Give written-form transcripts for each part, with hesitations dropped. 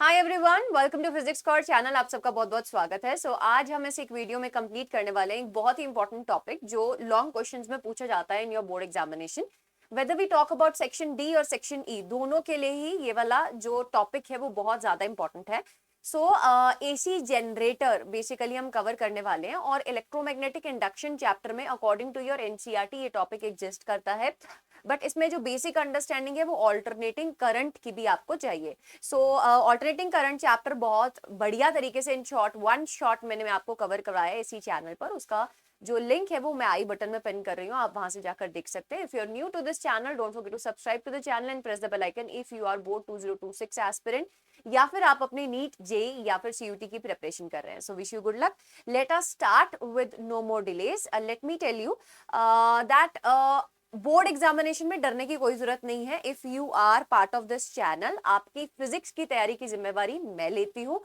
Hi everyone, welcome to Physics Core channel. आप सबका बहुत बहुत स्वागत है। आज हम इस एक वीडियो में कंप्लीट करने वाले हैं एक बहुत ही इंपॉर्टेंट टॉपिक जो लॉन्ग क्वेश्चंस में पूछा जाता है in your board examination. Whether we talk about section D और सेक्शन ई, दोनों के लिए ही ये वाला जो टॉपिक है वो बहुत ज्यादा इंपॉर्टेंट है। एसी जनरेटर बेसिकली हम कवर करने वाले हैं और इलेक्ट्रोमैग्नेटिक इंडक्शन चैप्टर में अकॉर्डिंग टू योर एनसीईआरटी ये टॉपिक एग्जिस्ट करता है, बट इसमें जो बेसिक अंडरस्टैंडिंग है वो ऑल्टरनेटिंग करंट की भी आपको चाहिए। ऑल्टरनेटिंग करंट चैप्टर बहुत बढ़िया तरीके से इन शॉर्ट वन शॉट मैंने आपको कवर कराया है इसी चैनल पर। उसका जो लिंक है वो मैं आई बटन में पिन कर रही हूँ, आप वहां से जाकर देख सकते हैं। If you are new to this channel, don't forget to subscribe to the channel and press the bell icon if you are board 2026 aspirant या फिर आप अपनी नीट जेई या फिर सीयूटी की प्रिपरेशन कर रहे हैं। So wish you good luck. Let us start with no more delays. Let me tell you that board examination में डरने की कोई जरूरत नहीं है। If you are part of this channel, आपकी फिजिक्स की तैयारी की जिम्मेवारी मैं लेती हूँ,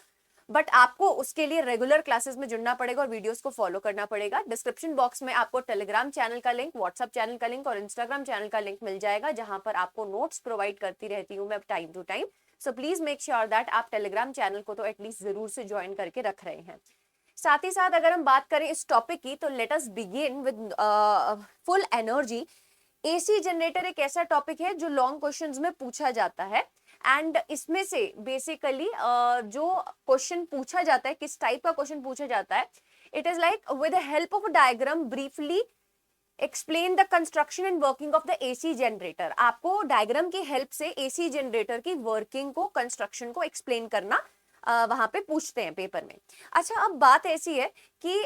बट आपको उसके लिए रेगुलर क्लासेस में जुड़ना पड़ेगा और वीडियोस को फॉलो करना पड़ेगा। डिस्क्रिप्शन बॉक्स में आपको टेलीग्राम चैनल का लिंक, व्हाट्सएप चैनल का लिंक और इंस्टाग्राम चैनल का लिंक मिल जाएगा, जहां पर आपको नोट्स प्रोवाइड करती रहती हूँ मैं time to time. So please make sure that आप टेलीग्राम चैनल को तो एटलीस्ट जरूर से ज्वाइन करके रख रहे हैं। साथ ही साथ अगर हम बात करें इस टॉपिक की, तो let us begin with full energy. AC generator एक ऐसा टॉपिक है जो लॉन्ग क्वेश्चंस में पूछा जाता है एंड इसमें से बेसिकली जो क्वेश्चन पूछा जाता है, किस टाइप का क्वेश्चन पूछा जाता है, it is like with the help of a diagram briefly explain the construction and working of the AC generator. आपको डायग्राम की हेल्प से एसी जनरेटर की वर्किंग को, कंस्ट्रक्शन को एक्सप्लेन करना वहां पे पूछते हैं पेपर में। अच्छा, अब बात ऐसी है कि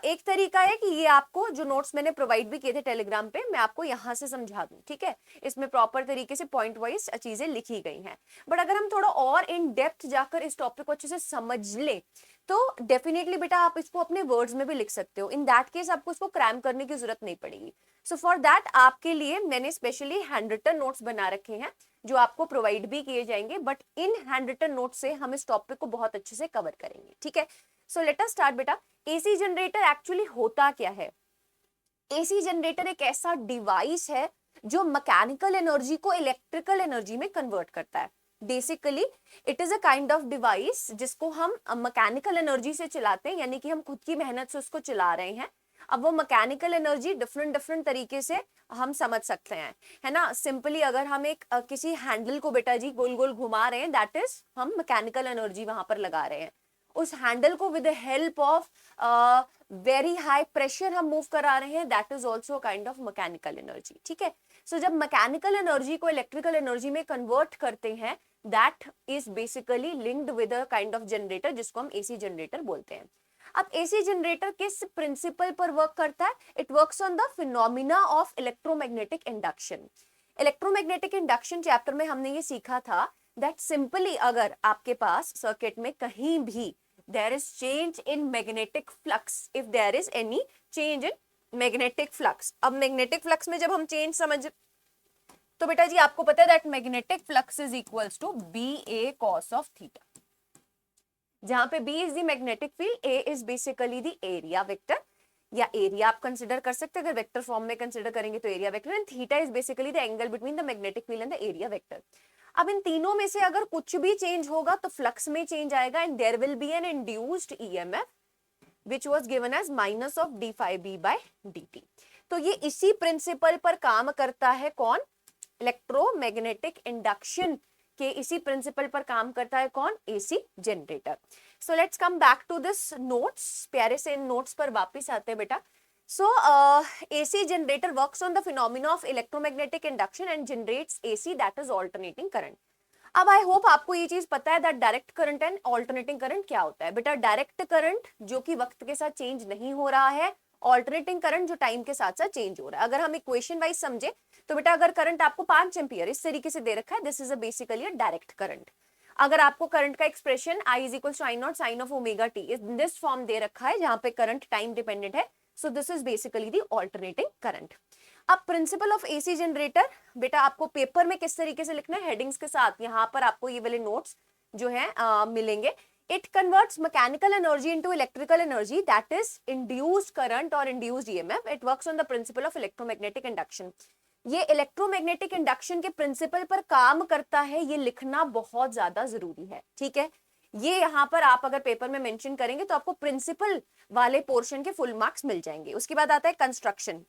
एक तरीका है कि ये आपको जो नोट्स मैंने प्रोवाइड भी किए थे टेलीग्राम पे, मैं आपको यहाँ से समझा दूं, ठीक है। इसमें प्रॉपर तरीके से पॉइंट वाइज चीजें लिखी गई हैं, बट अगर हम थोड़ा और इन डेप्थ जाकर इस टॉपिक को अच्छे से समझ ले तो डेफिनेटली बेटा आप इसको अपने वर्ड्स में भी लिख सकते हो। इन दैट केस आपको इसको क्रैम करने की जरूरत नहीं पड़ेगी। सो फॉर दैट आपके लिए मैंने स्पेशली हैंड रिटन नोट्स बना रखे हैं जो आपको प्रोवाइड भी किए जाएंगे, but in handwritten note से हम इस टॉपिक को बहुत अच्छे से कवर करेंगे, ठीक है। सो लेट अस स्टार्ट बेटा। एसी जनरेटर एक्चुअली होता क्या है? एसी जनरेटर एक ऐसा डिवाइस है जो मैकेनिकल एनर्जी को इलेक्ट्रिकल एनर्जी में कन्वर्ट करता है। Basically it is a kind of device जिसको हम मैकेनिकल एनर्जी से चलाते हैं, यानी कि हम खुद की मेहनत से उसको चला रहे हैं। अब वो मैकेनिकल एनर्जी डिफरेंट डिफरेंट तरीके से हम समझ सकते हैं, है ना। सिंपली अगर हम एक किसी हैंडल को बेटा जी गोल गोल घुमा रहे हैं, दैट इज हम मैकेनिकल एनर्जी वहां पर लगा रहे हैं। उस हैंडल को with the help of very high pressure हम मूव करा रहे हैं, that is also kind of mechanical energy, ठीक है। सो जब मैकेनिकल एनर्जी को इलेक्ट्रिकल एनर्जी में कन्वर्ट करते हैं, that is basically linked with a kind of generator जिसको हम एसी जनरेटर बोलते हैं। अब एसी जनरेटर किस प्रिंसिपल पर वर्क करता है? It works on the phenomena of electromagnetic induction. Electromagnetic induction chapter में हमने ये सीखा था दैट सिंपली अगर आपके पास सर्किट में कहीं भी there is change in magnetic flux, if there is any change in magnetic flux। अब magnetic flux में जब हम change समझ, तो बेटा जी आपको पता है that magnetic flux is equals to BA cos of theta, जहां पे B is the magnetic field, A is basically the area vector, या एरिया आप कंसिडर कर सकते हैं। अगर वेक्टर फॉर्म में कंसिडर करेंगे तो area vector, and theta is basically the angle between the magnetic field and the area vector. अब इन तीनों में से अगर कुछ भी चेंज होगा तो फ्लक्स में चेंज आएगा and there will be an induced EMF which was given as minus of d phi B by dt। तो ये इसी प्रिंसिपल पर काम करता है कौन? इलेक्ट्रोमैग्नेटिक इंडक्शन के इसी प्रिंसिपल पर काम करता है कौन? AC generator. So let's come back to this notes. प्यारे से नोट्स पर वापस आते हैं बेटा। So AC generator works on the phenomena of electromagnetic induction and generates AC, that is alternating current। अब आई होप आपको ये चीज पता है that direct current and alternating current क्या होता है। बेटा डायरेक्ट करंट जो कि वक्त के साथ चेंज नहीं हो रहा है, ऑल्टरनेटिंग करंट जो टाइम के साथ साथ चेंज हो रहा है। अगर हम इक्वेशन वाइज समझे तो बेटा अगर करंट आपको 5 एम्पियर इस तरीके से दे रखा है, this is a basically a direct current. अगर आपको करंट का expression I is equal to I naught sine of omega t in this form दे रखा है जहां पे करंट टाइम डिपेंडेंट है, so this is basically the alternating current. अब प्रिंसिपल ऑफ एसी जनरेटर बेटा आपको पेपर में किस तरीके से लिखना है? हेडिंग्स के साथ यहाँ पर आपको ये वाले नोट्स जो है मिलेंगे। It converts mechanical energy into electrical energy, that is induced current और induced EMF. It works on the principle of electromagnetic induction. ये इलेक्ट्रोमैग्नेटिक इंडक्शन के प्रिंसिपल पर काम करता है, ये लिखना बहुत ज्यादा जरूरी है, ठीक है। ये यहाँ पर आप अगर पेपर में मेंशन करेंगे तो आपको प्रिंसिपल वाले पोर्शन के फुल मार्क्स मिल जाएंगे। उसके बाद आता है कंस्ट्रक्शन।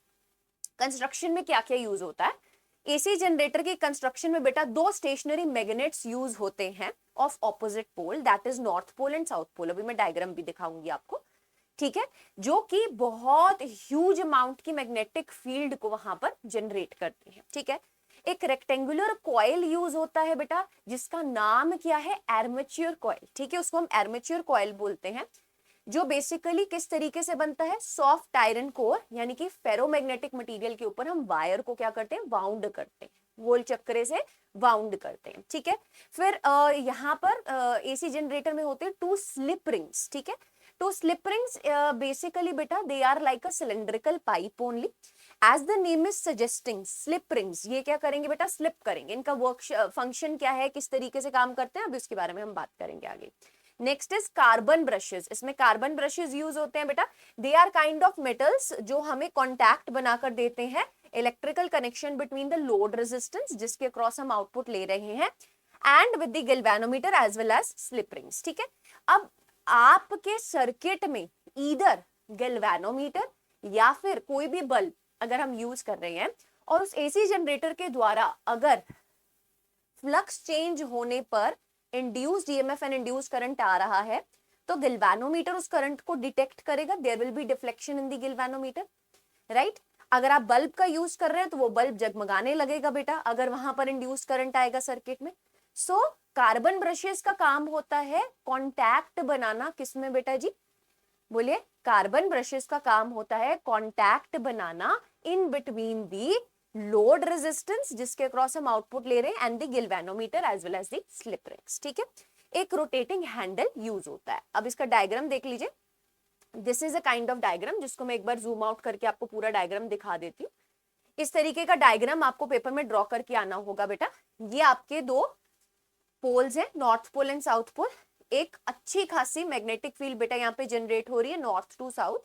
कंस्ट्रक्शन में क्या क्या यूज होता है? एसी जनरेटर की कंस्ट्रक्शन में बेटा दो स्टेशनरी मैग्नेट्स यूज होते हैं of opposite pole, that is north pole and south pole. अभी मैं डायग्राम भी दिखाऊंगी आपको, ठीक है, जो कि बहुत ह्यूज अमाउंट की मैग्नेटिक फील्ड को वहां पर जनरेट करते हैं, ठीक है। एक रेक्टेंगुलर कॉइल यूज होता है बेटा, जिसका नाम क्या है? आर्मेचर कॉइल, ठीक है, उसको हम आर्मेचर कॉइल बोलते हैं, जो बेसिकली किस तरीके से बनता है? सॉफ्ट आयरन कोर यानी कि फेरोमैग्नेटिक मटेरियल के ऊपर हम वायर को क्या करते हैं? वाउंड करते हैं, गोल चक्रे से वाउंड करते हैं, ठीक है। फिर यहाँ पर एसी जनरेटर में होते हैं टू स्लिप रिंग्स, ठीक है। टू स्लिप रिंग्स बेसिकली बेटा they are like a cylindrical pipe only, as the name is suggesting. Slip rings ये क्या करेंगे बेटा? स्लिप करेंगे। इनका वर्क फंक्शन क्या है, किस तरीके से काम करते हैं, अभी उसके बारे में हम बात करेंगे आगे। Next is carbon brushes. इसमें कार्बन ब्रशेस यूज होते हैं बेटा, they are kind of metals जो हमें कॉन्टैक्ट बनाकर देते हैं electrical connection between the load resistance जिसके अक्रॉस हम आउटपुट ले रहे हैं and with the galvanometer as well as slip rings, ठीक है। अब आपके सर्किट में ईदर गैल्वेनोमीटर या फिर कोई भी बल्ब अगर हम यूज कर रहे हैं और उस एसी जनरेटर के द्वारा अगर फ्लक्स चेंज होने पर induced EMF and induced current आ रहा है तो गैल्वेनोमीटर उस करंट को डिटेक्ट करेगा, there will be deflection in the galvanometer, right. अगर आप बल्ब का यूज कर रहे हैं तो वो बल्ब जगमगाने लगेगा बेटा अगर वहां पर इंड्यूस्ड करंट आएगा सर्किट में। सो कार्बन ब्रशेस का काम होता है कॉन्टैक्ट बनाना, किसमें बेटा जी? बोलिए। कार्बन ब्रशेस का काम होता है कॉन्टैक्ट बनाना in between the load resistance जिसके अक्रॉस हम आउटपुट ले रहे हैं and the galvanometer as well as the slip rings, ठीक है। एक रोटेटिंग हैंडल यूज होता है। अब इसका डायग्राम देख लीजिए, this is a kind of diagram जिसको मैं एक बार जूम आउट करके आपको पूरा डायग्राम दिखा देती हूँ। इस तरीके का डायग्राम आपको पेपर में ड्रॉ करके आना होगा बेटा। ये आपके दो पोल्स हैं, north pole and south pole. एक अच्छी खासी मैग्नेटिक फील्ड बेटा यहाँ पे जनरेट हो रही है नॉर्थ टू साउथ।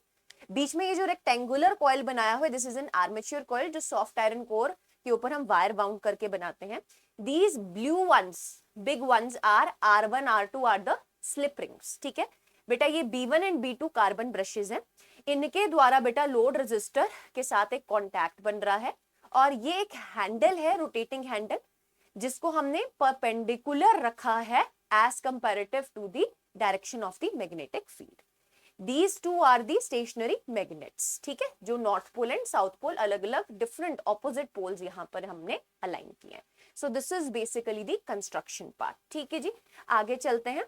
बीच में ये जो रेक्टेंगुलर कॉइल बनाया हुआ है this is an armature coil जो सॉफ्ट आयरन कोर के ऊपर हम वायर बाउंड करके बनाते हैं। These blue ones, big ones are R1 R2 are the slip rings, ठीक है बेटा। ये B1 and B2 carbon brushes हैं, इनके द्वारा बेटा लोड रेजिस्टर के साथ एक कॉन्टैक्ट बन रहा है और ये एक हैंडल है, रोटेटिंग हैंडल, जिसको हमने परपेंडिकुलर रखा है as comparative to the direction of the magnetic field. These two are the stationary magnets, ठीक है, जो नॉर्थ पोल एंड साउथ पोल अलग अलग डिफरेंट ऑपोजिट पोल्स यहाँ पर हमने अलाइन किए हैं। सो this is basically the construction part, ठीक है जी। आगे चलते हैं।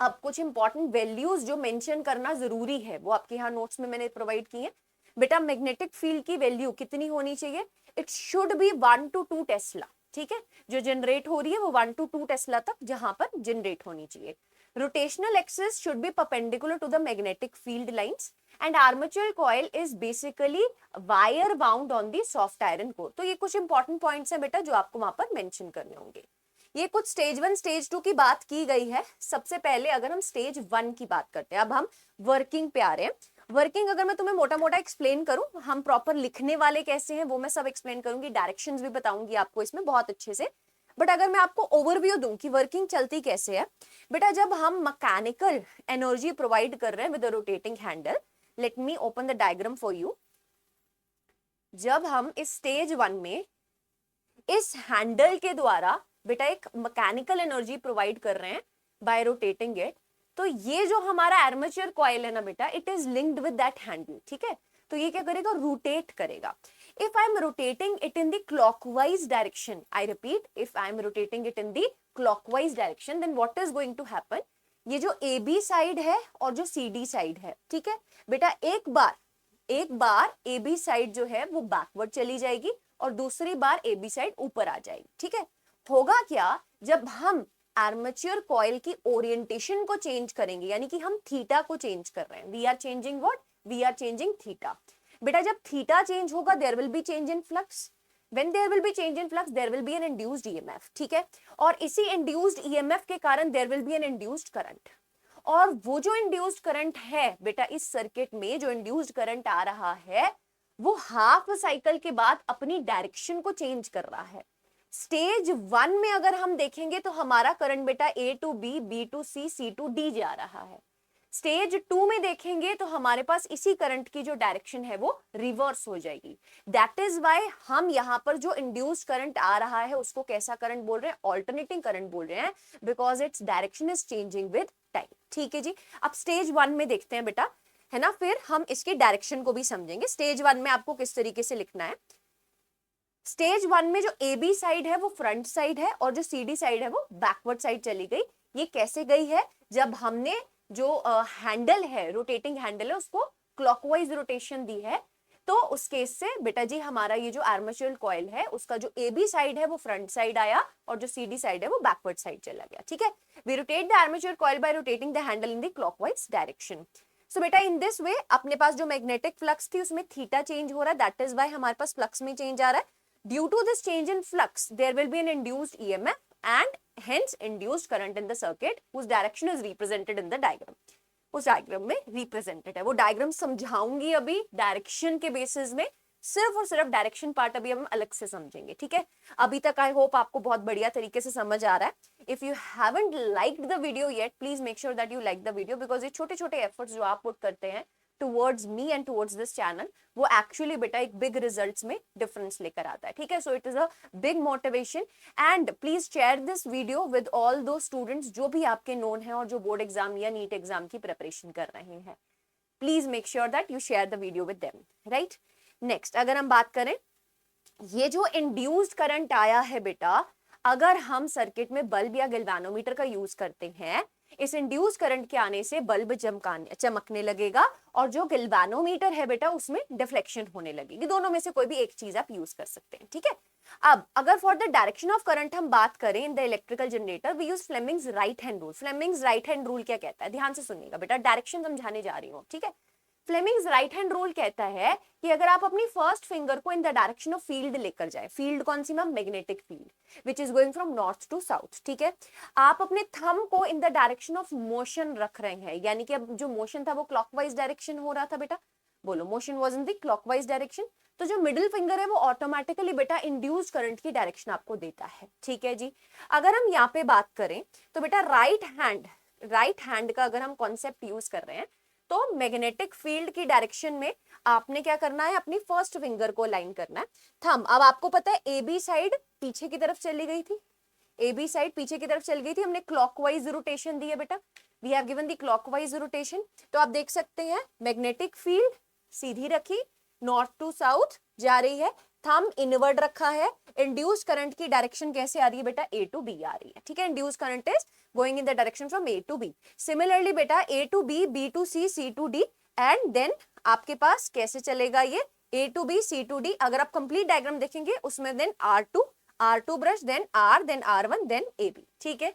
अब कुछ इंपॉर्टेंट वैल्यूज जो मेंशन करना जरूरी है वो आपके यहाँ नोट्स में मैंने प्रोवाइड की है बेटा। मैग्नेटिक फील्ड की वैल्यू कितनी होनी चाहिए? It should be 1 to 2 Tesla, ठीक है। जो जनरेट हो रही है वो 1 to 2 टेस्ला तक जहां पर जनरेट होनी चाहिए। Rotational axis should be perpendicular to the magnetic field lines and armature coil is basically wire wound on the soft iron core। तो ये कुछ इंपॉर्टेंट पॉइंट्स हैं बेटा जो आपको वहां पर मेंशन करने होंगे। ये कुछ स्टेज 1 स्टेज 2 की बात की गई है। सबसे पहले अगर हम स्टेज 1 की बात करते हैं, अब हम वर्किंग पे आ रहे हैं। वर्किंग अगर मैं तुम्हें मोटा मोटा एक्सप्लेन करूं, हम प्रॉपर लिखने वाले कैसे हैं वो मैं सब एक्सप्लेन करूंगी, डायरेक्शंस भी बताऊंगी आपको इसमें बहुत अच्छे से। बट अगर मैं आपको ओवरव्यू दूं कि वर्किंग चलती कैसे है बेटा, जब हम मैकेनिकल एनर्जी प्रोवाइड कर रहे हैं with a rotating handle, let me open the diagram for you. जब हम इस स्टेज 1 में इस हैंडल के द्वारा बेटा एक मैकेनिकल एनर्जी प्रोवाइड कर रहे हैं बाय रोटेटिंग इट, तो ये जो हमारा आर्मेचर कॉइल है ना बेटा, it is linked with that handle, ठीक है। तो ये क्या करेगा? रोटेट करेगा। If I am rotating it in the clockwise direction, I repeat, if I am rotating it in the clockwise direction, then what is going to happen? ये जो AB side है और जो CD साइड है, ठीक है बेटा, एक बार AB साइड जो है वो बैकवर्ड चली जाएगी और दूसरी बार AB साइड ऊपर आ जाएगी, ठीक है। होगा क्या? जब हम आर्मेचर कॉइल की ओरिएंटेशन को चेंज करेंगे, यानी कि हम थीटा को चेंज कर रहे हैं, we are changing what? We are changing theta. बेटा जब थीटा चेंज होगा there will be change in flux, when there will be change in flux there will be an induced EMF, ठीक है। और इसी इंड्यूस्ड ईएमएफ के कारण there will be an induced current, और वो जो इंड्यूस्ड करंट है बेटा इस सर्किट में जो इंड्यूस्ड करंट आ रहा है वो हाफ साइकिल के बाद अपनी डायरेक्शन को चेंज कर रहा है। स्टेज 1 में अगर हम देखेंगे तो हमारा करंट बेटा A to B, B to C, C to D जा रहा है। स्टेज 2 में देखेंगे तो हमारे पास इसी करंट की जो डायरेक्शन है वो रिवर्स हो जाएगी। दैट इज वाई हम यहाँ पर जो इंड्यूस्ड करंट आ रहा है उसको कैसा करंट बोल रहे हैं, ऑल्टरनेटिंग करंट बोल रहे हैं, because its direction is changing with time. ठीक है जी, अब स्टेज 1 में देखते हैं बेटा, है ना, फिर हम इसकी डायरेक्शन को भी समझेंगे। स्टेज 1 में आपको किस तरीके से लिखना है। स्टेज 1 में जो ए बी साइड है वो फ्रंट साइड है और जो सी डी साइड है वो बैकवर्ड साइड चली गई। ये कैसे गई है, जब हमने जो हैंडल है, रोटेटिंग हैंडल है, उसको क्लॉकवाइज रोटेशन दी है, तो उस केस से बेटा जी हमारा ये जो आर्मेचर कॉइल है उसका जो ए बी साइड है वो फ्रंट साइड आया और जो सी डी साइड है वो बैकवर्ड साइड चला गया। ठीक है, we rotate the armature coil by rotating the handle in the clockwise direction. So बेटा इन दिस वे अपने पास जो मैग्नेटिक फ्लक्स थी उसमें थीटा चेंज हो रहा है, दैट इज वाई हमारे पास फ्लक्स में चेंज आ रहा है। Due to this change in flux, there will be an induced EMF and hence induced current in the circuit whose direction is represented in the diagram. उस diagram में represented है। वो diagram समझाऊंगी अभी direction के basis में, सिर्फ और सिर्फ डायरेक्शन पार्ट अभी हम अलग से समझेंगे। ठीक है, अभी तक आई होप आपको बहुत बढ़िया तरीके से समझ आ रहा है। If you haven't liked the video yet, please make sure that you like the video, because ये छोटे छोटे एफर्ट्स जो आप पुट करते हैं towards me and towards this channel, वो एक्चुअली बेटा एक बिग रिजल्ट्स में डिफरेंस लेकर आता है। ठीक है, so it is a big motivation and please share this video with all दो स्टूडेंट्स जो भी आपके नोन हैं और जो बोर्ड एग्जाम या नीट एग्जाम की प्रिपरेशन कर रहे हैं। Please make sure that you share the video with them, right. Next अगर हम बात करें, ये जो इंड्यूस्ड करंट आया है बेटा, अगर हम सर्किट में बल्ब या गैल्वेनोमीटर का यूज करते हैं, इस इंड्यूस करंट के आने से बल्ब चमकने लगेगा और जो गैल्वेनोमीटर है बेटा उसमें डिफ्लेक्शन होने लगेगी। दोनों में से कोई भी एक चीज आप यूज कर सकते हैं। ठीक है, अब अगर for the direction of current हम बात करें in the electrical generator, we use Fleming's right hand rule. Fleming's right hand rule क्या कहता है, ध्यान से सुनिएगा बेटा, डायरेक्शन समझाने जा रही हूँ। ठीक है, फ्लेमिंग्स राइट हैंड रूल कहता है कि अगर आप अपनी फर्स्ट फिंगर को in the direction of field लेकर जाए, फील्ड कौन सी ma'am, magnetic field which is going from north to south. ठीक है, आप अपने थंब को in the direction of motion रख रहे हैं, यानी कि अब जो मोशन था वो क्लॉकवाइज डायरेक्शन हो रहा था बेटा, बोलो motion was in the clockwise direction, तो जो मिडिल फिंगर है वो ऑटोमेटिकली बेटा इंड्यूस्ड करंट की डायरेक्शन आपको देता है। ठीक है जी, अगर हम यहाँ पे बात करें तो बेटा राइट हैंड का अगर हम कॉन्सेप्ट यूज कर रहे हैं तो मैग्नेटिक फील्ड की डायरेक्शन में आपने क्या करना है, अपनी फर्स्ट फिंगर को लाइन करना है, थंब। अब आपको पता है ए बी साइड पीछे की तरफ चली गई थी, ए बी साइड पीछे की तरफ चल गई थी, हमने क्लॉकवाइज रोटेशन दी है बेटा, we have given the clockwise rotation. तो आप देख सकते हैं मैग्नेटिक फील्ड सीधी रखी, नॉर्थ टू साउथ जा रही है, थंब इनवर्ड रखा है, इंड्यूस करंट की डायरेक्शन कैसे आ रही है बेटा, ए टू बी आ रही है। ठीक है, induced current is going in the direction from A to B. Similarly बेटा A to B, B to C, C to D and then आपके पास कैसे चलेगा ये A to B, C to D. अगर आप कंप्लीट डायग्राम देखेंगे उसमें then R2 brush, then R1, then AB। ठीक है,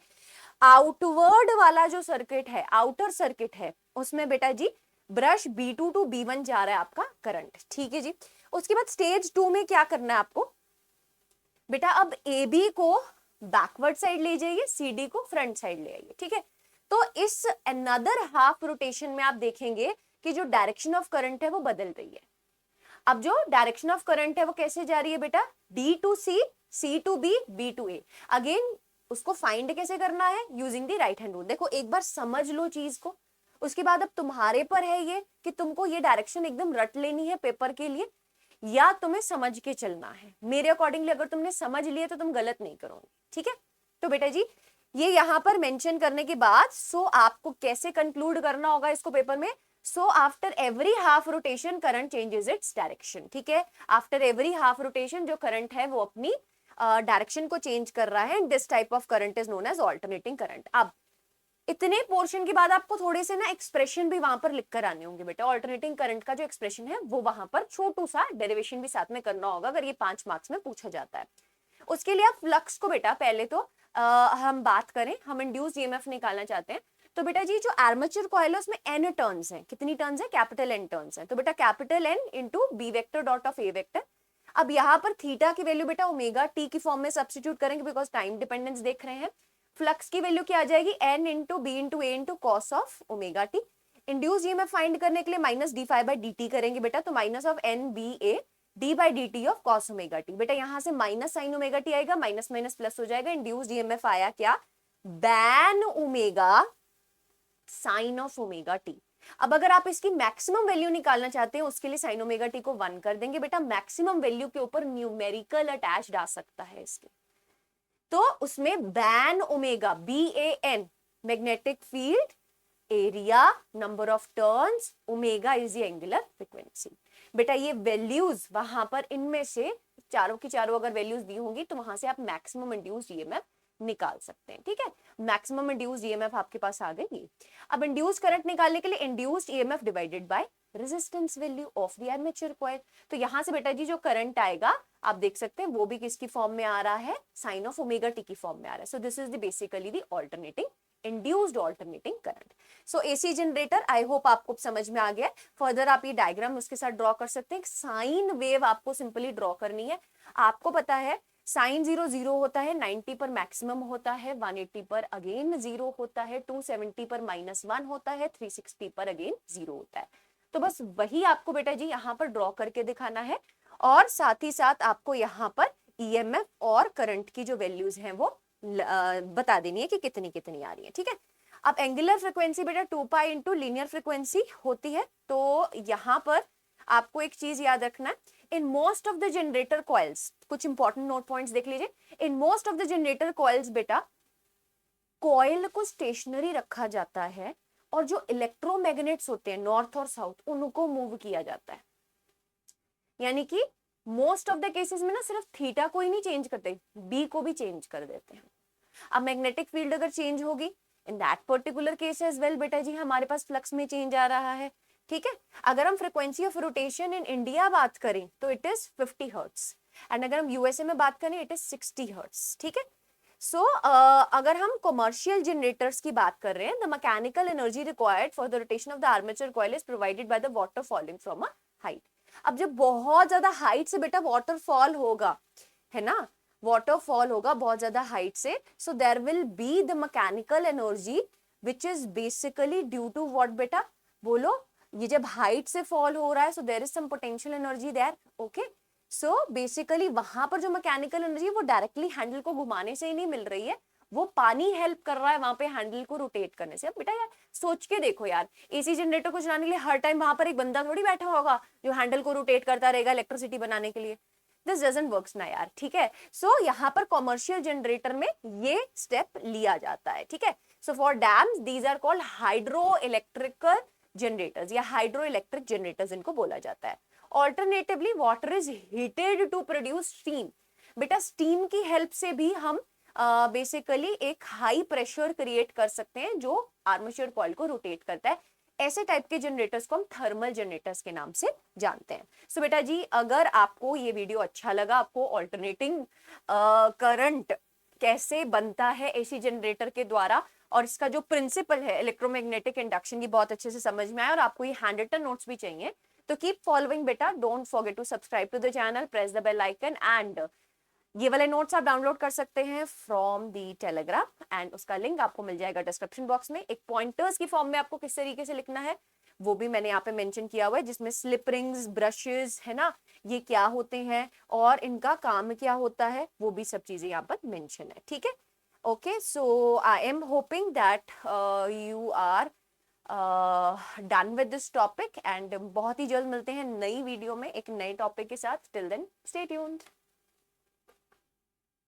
आउटवर्ड वाला जो सर्किट है, आउटर सर्किट है, उसमें बेटा जी ब्रश B2 टू B1 जा रहा है आपका करंट। ठीक है जी, उसके बाद स्टेज 2 में क्या करना है आपको बेटा, अब AB को बैकवर्ड साइड ले जाइए, CD को फ्रंट साइड ले आइए। ठीक है, तो इस अनदर हाफ रोटेशन में आप देखेंगे कि जो डायरेक्शन ऑफ करंट है वो बदल रही है। अब जो डायरेक्शन ऑफ करंट है वो कैसे जा रही है बेटा, D to C, C to B, B to A। Again उसको फाइंड कैसे करना है, using the right hand rule. देखो एक बार समझ लो चीज को, उसके बाद अब तुम्हारे पर है ये कि तुमको ये डायरेक्शन एकदम रट लेनी है पेपर के लिए या तुम्हें समझ के चलना है। मेरे अकॉर्डिंगली अगर तुमने समझ लिया तो तुम गलत नहीं करोगे। ठीक है, तो बेटा जी ये यहाँ पर मेंशन करने के बाद सो आपको कैसे कंक्लूड करना होगा इसको पेपर में, so after every half rotation current changes its direction. ठीक है, आफ्टर एवरी हाफ रोटेशन जो करंट है वो अपनी डायरेक्शन को चेंज कर रहा है, this type of current is known as alternating current. अब इतने पोर्शन के बाद आपको थोड़े से ना एक्सप्रेशन भी वहां पर लिखकर आने होंगे बेटा, ऑल्टरनेटिंग करंट का जो एक्सप्रेशन है वो वहां पर छोटू सा डेरिवेशन भी साथ में करना होगा अगर ये 5 मार्क्स में पूछा जाता है। उसके लिए आप फ्लक्स को बेटा पहले तो हम बात करें, हम इंड्यूस्ड ईएमएफ निकालना चाहते हैं, तो बेटा जी जो आर्मेचर कॉइल है उसमें n टर्न्स हैं, कितनी टर्न्स है, कैपिटल N टर्न्स हैं, तो बेटा capital N into B vector dot of A vector. अब यहाँ पर थीटा की वैल्यू बेटा ओमेगा टी की फॉर्म में सब्स्टिट्यूट करेंगे बिकॉज टाइम डिपेंडेंस देख रहे हैं। फ्लक्स की वैल्यू क्या आ जाएगी, n into B into A into cos of omega t induce EMF find करने के लिए minus d phi by d t करेंगे बेटा, तो minus of N B A d by d t of cos omega t. बेटा यहां से minus sine omega t आएगा, माइनस माइनस प्लस हो जाएगा, इंड्यूस्ड ईएमएफ आया क्या, बैन omega sine of omega t. अब अगर आप इसकी मैक्सिमम वैल्यू निकालना चाहते हैं उसके लिए साइन ओमेगा टी को 1 कर देंगे बेटा, मैक्सिमम वैल्यू के ऊपर न्यूमेरिकल अटैच्ड आ सकता है इसके, तो उसमें बैन omega B A N magnetic field area number of turns omega is the angular frequency. बेटा ये वैल्यूज वहां पर इनमें से चारों की चारों अगर वैल्यूज दी होंगी तो वहां से आप मैक्सिमम इंड्यूस्ड ईएमएफ निकाल सकते हैं। ठीक है, मैक्सिमम इंड्यूस्ड ईएमएफ आपके पास आ गई। अब इंड्यूस्ड करंट निकालने के लिए induced EMF divided by resistance value of the armature coil. तो यहां से बेटा जी जो करंट आएगा आप देख सकते हैं वो भी किसकी फॉर्म में आ रहा है, साइन ऑफ ओमेगा टी की फॉर्म में आ रहा है। So this is the basically the alternating induced alternating current. So AC generator I hope आपको समझ में आ गया। फर्दर आप ये डायग्राम उसके साथ ड्रॉ कर सकते हैं। साइन वेव आपको सिंपली ड्रॉ करनी है। आपको पता है साइन 0 0 होता है, 90 पर मैक्सिमम होता है, 180 पर अगेन 0 होता है, 270 पर -1 होता है, 360 पर अगेन 0 होता है। तो बस वही आपको बेटा जी यहाँ पर ड्रॉ करके दिखाना है, और साथ ही साथ आपको यहाँ पर ईएमएफ और करंट की जो वैल्यूज हैं वो बता देनी है कि कितनी कितनी आ रही है। ठीक है, अब एंगुलर फ्रीक्वेंसी बेटा 2 पाई इंटू लीनियर फ्रीक्वेंसी होती है। तो यहाँ पर आपको एक चीज याद रखना है, in most of the generator coils, कुछ इंपॉर्टेंट नोट पॉइंट्स देख लीजिए। In most of the generator coils बेटा कॉइल को स्टेशनरी रखा जाता है, और जो इलेक्ट्रोमैग्नेट्स होते हैं नॉर्थ और साउथ उनको मूव किया जाता है। यानी कि मोस्ट ऑफ द केसेस में ना सिर्फ थीटा को ही नहीं चेंज करते, बी को भी चेंज कर देते हैं। अब मैग्नेटिक फील्ड अगर चेंज होगी in that particular case as well बेटा जी हमारे पास फ्लक्स में चेंज आ रहा है। ठीक है, अगर हम frequency of rotation in India बात करें तो इट इज 50 हर्ट्ज, एंड अगर हम यूएसए में बात करें इट इज 60 हर्ट्ज। ठीक है, सो अगर हम कमर्शियल जनरेटर्स की बात कर रहे हैं, the mechanical energy required for the rotation of the armature coil is provided by the water falling from a height. अब जब बहुत ज्यादा हाइट से बेटा वाटरफॉल होगा, है ना, वाटरफॉल होगा बहुत ज्यादा हाइट से, so there will be the mechanical energy which is basically due to what बेटा, बोलो, ये जब हाइट से फॉल हो रहा है so there is some potential energy there. Okay, so basically वहां पर जो मैकेनिकल एनर्जी है वो डायरेक्टली हैंडल को घुमाने से ही नहीं मिल रही है, वो पानी हेल्प कर रहा है वहां पे हैंडल को रोटेट करने से। अब बेटा यार सोच के देखो यार, एसी जनरेटर को चलाने के लिए हर टाइम वहां पर एक बंदा थोड़ी बैठा होगा जो हैंडल को रोटेट करता रहेगा इलेक्ट्रिसिटी बनाने के लिए। दिस डजंट वर्क्स ना यार। ठीक है, सो यहाँ पर कॉमर्शियल जनरेटर में ये स्टेप लिया जाता है। ठीक है, so for dams these are called hydro electrical generators या हाइड्रो इलेक्ट्रिक जनरेटर्स इनको बोला जाता है। Alternatively water is heated to produce steam. बेटा स्टीम की हेल्प से भी हम बेसिकली एक हाई प्रेशर क्रिएट कर सकते हैं जो आर्मेचर कॉइल को रोटेट करता है। ऐसे टाइप के जनरेटर्स को हम थर्मल जनरेटर्स के नाम से जानते हैं। सो बेटा जी अगर आपको ये वीडियो अच्छा लगा, आपको ऑल्टरनेटिंग करंट कैसे बनता है एसी जनरेटर के द्वारा और इसका जो प्रिंसिपल है इलेक्ट्रोमैग्नेटिक इंडक्शन की बहुत अच्छे से समझ में आया और आपको ये हैंड रिटन नोट्स भी चाहिए, तो कीप फॉलोइंग बेटा, don't forget to subscribe to the channel, press the bell icon, and ये वाले नोट्स आप डाउनलोड कर सकते हैं फ्रॉम दी टेलीग्राम, एंड उसका लिंक आपको मिल जाएगा डिस्क्रिप्शन बॉक्स में। एक पॉइंटर्स की फॉर्म में आपको किस तरीके से लिखना है वो भी मैंने यहाँ पे मेंशन किया हुआ है, जिसमें स्लिप रिंग्स, ब्रशेस, है ना, ये क्या होते हैं और इनका काम क्या होता है, वो भी सब चीजें यहाँ पर मेंशन है। ठीक है, okay, so I am hoping that you are done with this topic, and बहुत ही जल्द मिलते हैं नई वीडियो में एक नए टॉपिक के साथ। Till then stay tuned.